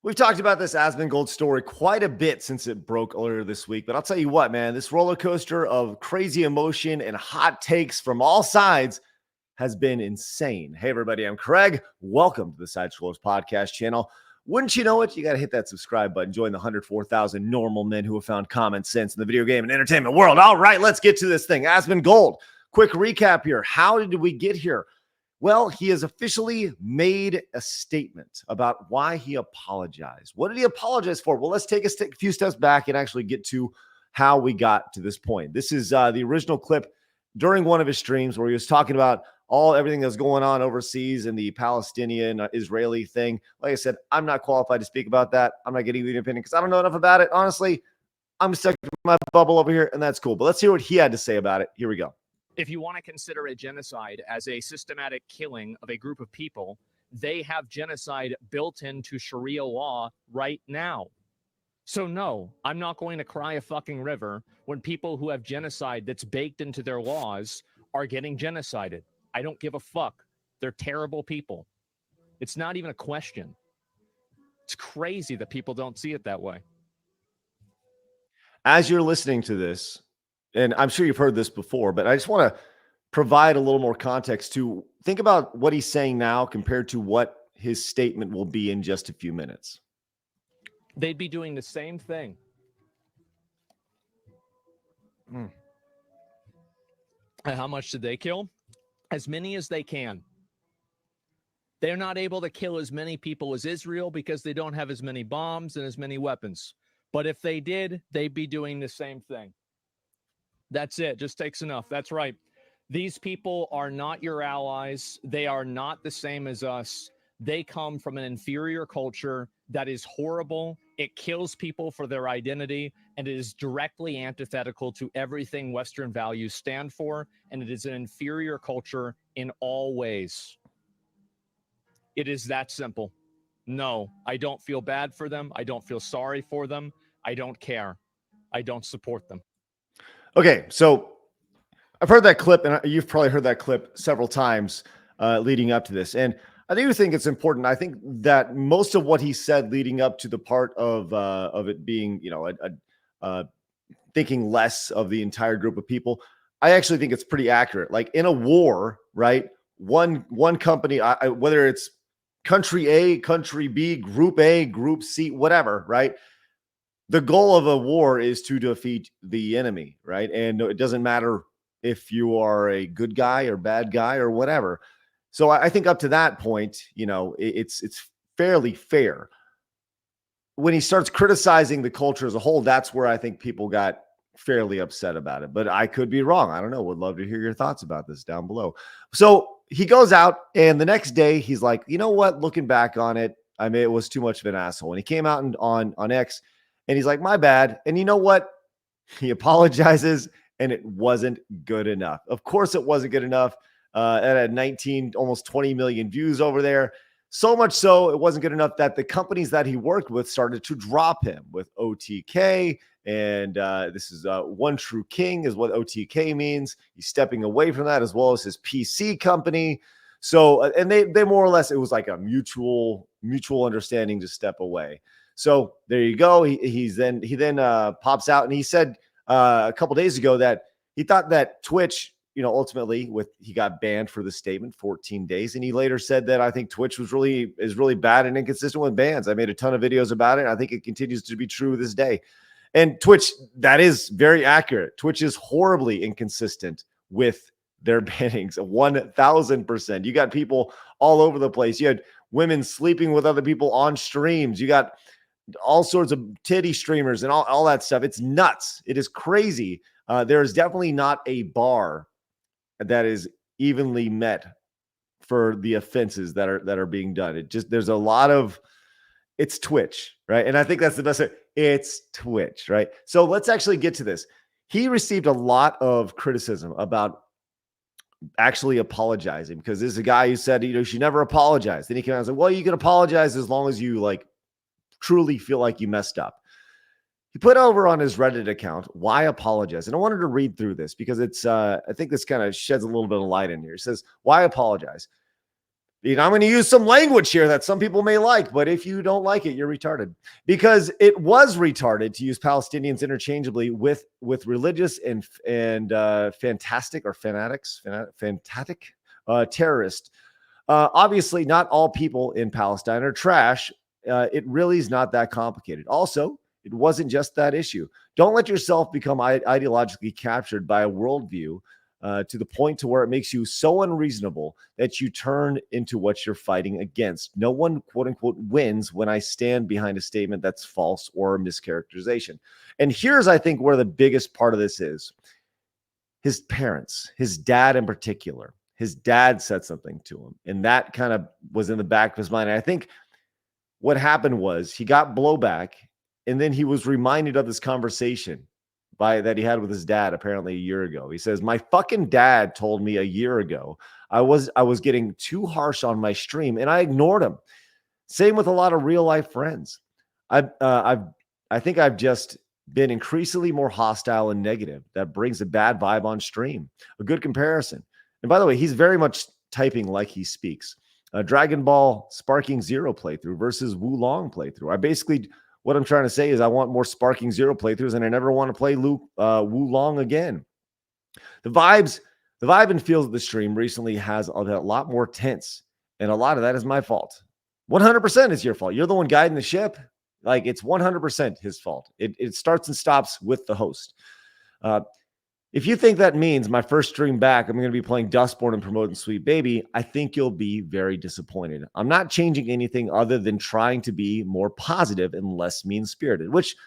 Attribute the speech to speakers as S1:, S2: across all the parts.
S1: We've talked about this Asmongold story quite a bit since it broke earlier this week, but I'll tell you what, man, this roller coaster of crazy emotion and hot takes from all sides has been insane. Hey, everybody, I'm Craig. Welcome to the Side Scrollers Podcast channel. Wouldn't you know it? You got to hit that subscribe button. Join the 104,000 normal men who have found common sense in the video game and entertainment world. All right, let's get to this thing. Asmongold, quick recap here. How did we get here? Well, he has officially made a statement about why he apologized. What did he apologize for? Well, let's take a few steps back and actually get to how we got to this point. This is the original clip during one of his streams where he was talking about everything that's going on overseas and the Palestinian-Israeli thing. Like I said, I'm not qualified to speak about that. I'm not getting the opinion because I don't know enough about it. Honestly, I'm stuck in my bubble over here, and that's cool. But let's hear what he had to say about it. Here we go.
S2: If you want to consider a genocide as a systematic killing of a group of people, they have genocide built into Sharia law right now. So no, I'm not going to cry a fucking river when people who have genocide that's baked into their laws are getting genocided. I don't give a fuck. They're terrible people. It's not even a question. It's crazy that people don't see it that way.
S1: As you're listening to this, and I'm sure you've heard this before, but I just want to provide a little more context to think about what he's saying now compared to what his statement will be in just a few minutes.
S2: They'd be doing the same thing. And how much did they kill? As many as they can. They're not able to kill as many people as Israel because they don't have as many bombs and as many weapons. But if they did, they'd be doing the same thing. That's it. Just takes enough. That's right. These people are not your allies. They are not the same as us. They come from an inferior culture that is horrible. It kills people for their identity, and it is directly antithetical to everything Western values stand for, and it is an inferior culture in all ways. It is that simple. No, I don't feel bad for them. I don't feel sorry for them. I don't care. I don't support them.
S1: Okay, so I've heard that clip, and you've probably heard that clip several times leading up to this. And I do think it's important. I think that most of what he said leading up to the part of it being, thinking less of the entire group of people, I actually think it's pretty accurate. Like in a war, right? One company, whether it's country A, country B, group A, group C, whatever, right? The goal of a war is to defeat the enemy, right? And it doesn't matter if you are a good guy or bad guy or whatever. So I think up to that point, it's fairly fair. When he starts criticizing the culture as a whole, that's where I think people got fairly upset about it. But I could be wrong. I don't know. Would love to hear your thoughts about this down below. So he goes out, and the next day he's like, you know what? Looking back on it, I mean, it was too much of an asshole. And he came out on X, and he's like, my bad. And you know what? He apologizes, and it wasn't good enough. Of course, it wasn't good enough. It had 19, almost 20 million views over there. So much so, it wasn't good enough that the companies that he worked with started to drop him with OTK. And this is One True King is what OTK means. He's stepping away from that, as well as his PC company. So, and they more or less, it was like a mutual understanding to step away. So there you go. He then pops out, and he said a couple days ago that he thought that Twitch, ultimately he got banned for the statement 14 days. And he later said that I think Twitch is really bad and inconsistent with bans. I made a ton of videos about it. And I think it continues to be true this day. And Twitch, that is very accurate. Twitch is horribly inconsistent with their bannings, 1,000%. You got people all over the place. You had women sleeping with other people on streams. You got all sorts of titty streamers and all that stuff. It's nuts. It is crazy. There is definitely not a bar that is evenly met for the offenses that are being done. There's a lot of, it's Twitch, right? And I think that's the best. It's Twitch, right? So let's actually get to this. He received a lot of criticism about actually apologizing, because this is a guy who said, you should never apologize. Then he came out and said, well, you can apologize as long as you truly feel like you messed up. He put over on his Reddit account, why apologize? And I wanted to read through this because it's, I think this kind of sheds a little bit of light in here. It says, why apologize? I'm going to use some language here that some people may like, but if you don't like it, you're retarded. Because it was retarded to use Palestinians interchangeably with religious and fantastic or fanatics, fantastic terrorists. Obviously, not all people in Palestine are trash. It really is not that complicated. Also, it wasn't just that issue. Don't let yourself become ideologically captured by a worldview to the point to where it makes you so unreasonable that you turn into what you're fighting against. No one, quote unquote, wins when I stand behind a statement that's false or a mischaracterization. And here's, I think, where the biggest part of this is. His parents, his dad in particular, his dad said something to him, and that kind of was in the back of his mind. And I think what happened was he got blowback, and then he was reminded of this conversation that he had with his dad apparently a year ago. He says, my fucking dad told me a year ago I was getting too harsh on my stream, and I ignored him. Same with a lot of real life friends. I think I've just been increasingly more hostile and negative. That brings a bad vibe on stream. A good comparison. And by the way, he's very much typing like he speaks. Dragon Ball Sparking Zero playthrough versus Wulong playthrough. What I'm trying to say is I want more Sparking Zero playthroughs, and I never want to play Wulong again. The vibe and feels of the stream recently has a lot more tense, and a lot of that is my fault. 100% is your fault. You're the one guiding the ship. Like, it's 100% his fault. It starts and stops with the host. If you think that means my first stream back, I'm going to be playing Dustborn and promoting Sweet Baby, I think you'll be very disappointed. I'm not changing anything other than trying to be more positive and less mean-spirited, which,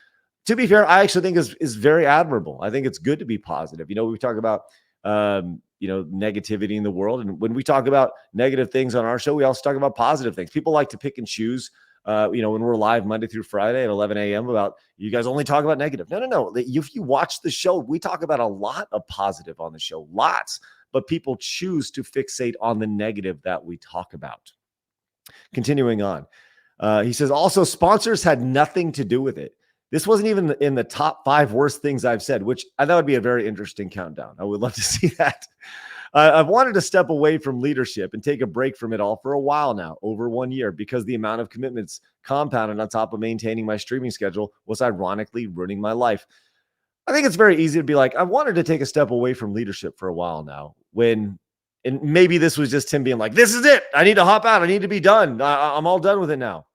S1: to be fair, I actually think is very admirable. I think it's good to be positive. We talk about, negativity in the world. And when we talk about negative things on our show, we also talk about positive things. People like to pick and choose when we're live Monday through Friday at 11 a.m. about you guys only talk about negative. No. If you watch the show, we talk about a lot of positive on the show, lots, but people choose to fixate on the negative that we talk about. Continuing on. He says, also, sponsors had nothing to do with it. This wasn't even in the top 5 worst things I've said, which I thought would be a very interesting countdown. I would love to see that. I've wanted to step away from leadership and take a break from it all for a while now, over 1 year, because the amount of commitments compounded on top of maintaining my streaming schedule was ironically ruining my life. I think it's very easy to be like, I wanted to take a step away from leadership for a while now, and maybe this was just him being like, this is it. I need to hop out. I need to be done. I'm all done with it now.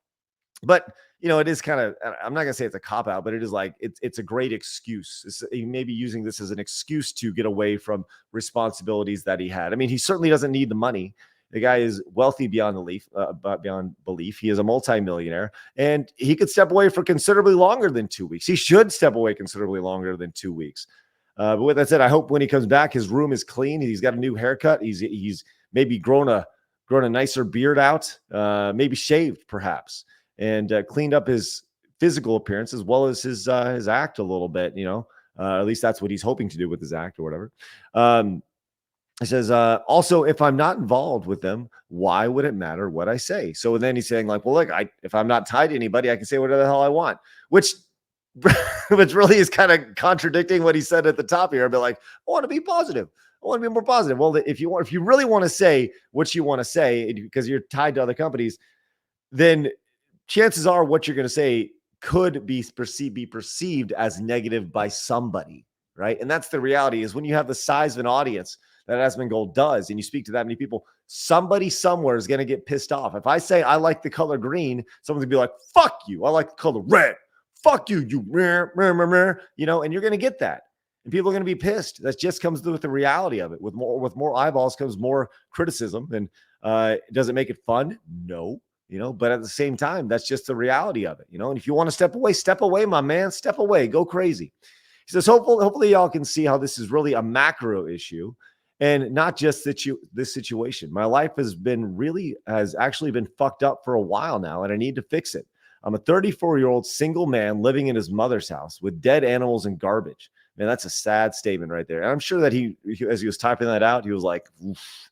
S1: But it is kind of, I'm not going to say it's a cop-out, but it is like, it's a great excuse. He may be using this as an excuse to get away from responsibilities that he had. I mean, he certainly doesn't need the money. The guy is wealthy beyond belief. He is a multimillionaire, and he could step away for considerably longer than 2 weeks. He should step away considerably longer than 2 weeks. But with that said, I hope when he comes back, his room is clean. He's got a new haircut. He's maybe grown a nicer beard out, maybe shaved perhaps, and cleaned up his physical appearance as well as his act a little bit, at least that's what he's hoping to do with his act or whatever. He says, also, if I'm not involved with them, why would it matter what I say? So then he's saying like, well, look, if I'm not tied to anybody, I can say whatever the hell I want, which really is kind of contradicting what he said at the top here. I'd be like, I want to be positive. I want to be more positive. Well, if you really want to say what you want to say because you're tied to other companies, then chances are what you're going to say could be perceived as negative by somebody, right? And that's the reality, is when you have the size of an audience that Asmongold does, and you speak to that many people, somebody somewhere is going to get pissed off. If I say I like the color green, someone's going to be like, fuck you, I like the color red. Fuck you, you, and you're going to get that. And people are going to be pissed. That just comes with the reality of it. With more eyeballs comes more criticism. And does it make it fun? No. But at the same time, that's just the reality of it, and if you want to step away, my man, step away, go crazy. He says, hopefully y'all can see how this is really a macro issue and not just this situation. My life has actually been fucked up for a while now, and I need to fix it. I'm a 34-year-old single man living in his mother's house with dead animals and garbage. Man, that's a sad statement right there. And I'm sure that he as he was typing that out, he was like, oof.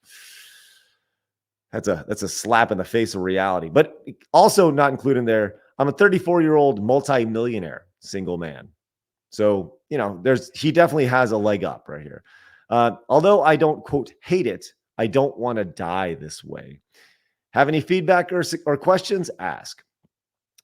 S1: That's a slap in the face of reality. But also not included there, I'm a 34-year-old multi-millionaire single man. So, he definitely has a leg up right here. Although I don't, quote, hate it, I don't want to die this way. Have any feedback or questions? Ask.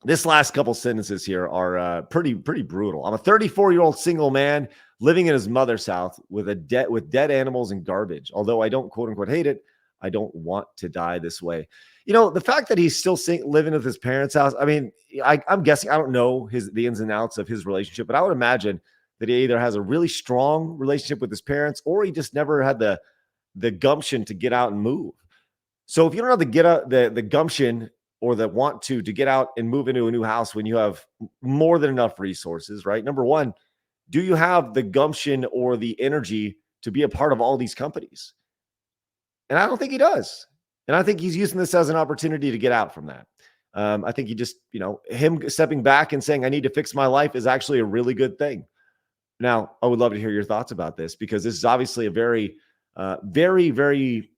S1: This last couple sentences here are pretty brutal. I'm a 34-year-old single man living in his mother's house with dead animals and garbage. Although I don't quote unquote hate it, I don't want to die this way. You know, the fact that he's still living with his parents' house. I mean, I'm guessing, I don't know the ins and outs of his relationship, but I would imagine that he either has a really strong relationship with his parents or he just never had the gumption to get out and move. So if you don't have the gumption or the want to get out and move into a new house when you have more than enough resources, right? Number one, do you have the gumption or the energy to be a part of all these companies? And I don't think he does. And I think he's using this as an opportunity to get out from that. I think he just, him stepping back and saying, I need to fix my life is actually a really good thing. Now, I would love to hear your thoughts about this because this is obviously a very, very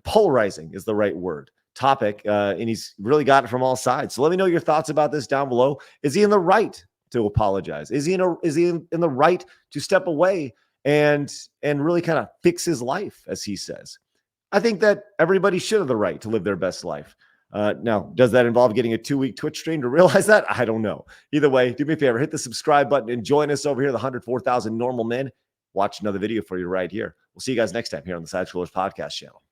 S1: polarizing is the right word topic. And he's really got it from all sides. So let me know your thoughts about this down below. Is he in the right to apologize? Is he in the right to step away and really kind of fix his life, as he says? I think that everybody should have the right to live their best life. Now, does that involve getting a 2-week Twitch stream to realize that? I don't know. Either way, do me a favor, hit the subscribe button and join us over here, the 104,000 Normal Men. Watch another video for you right here. We'll see you guys next time here on the Side Scrollers Podcast channel.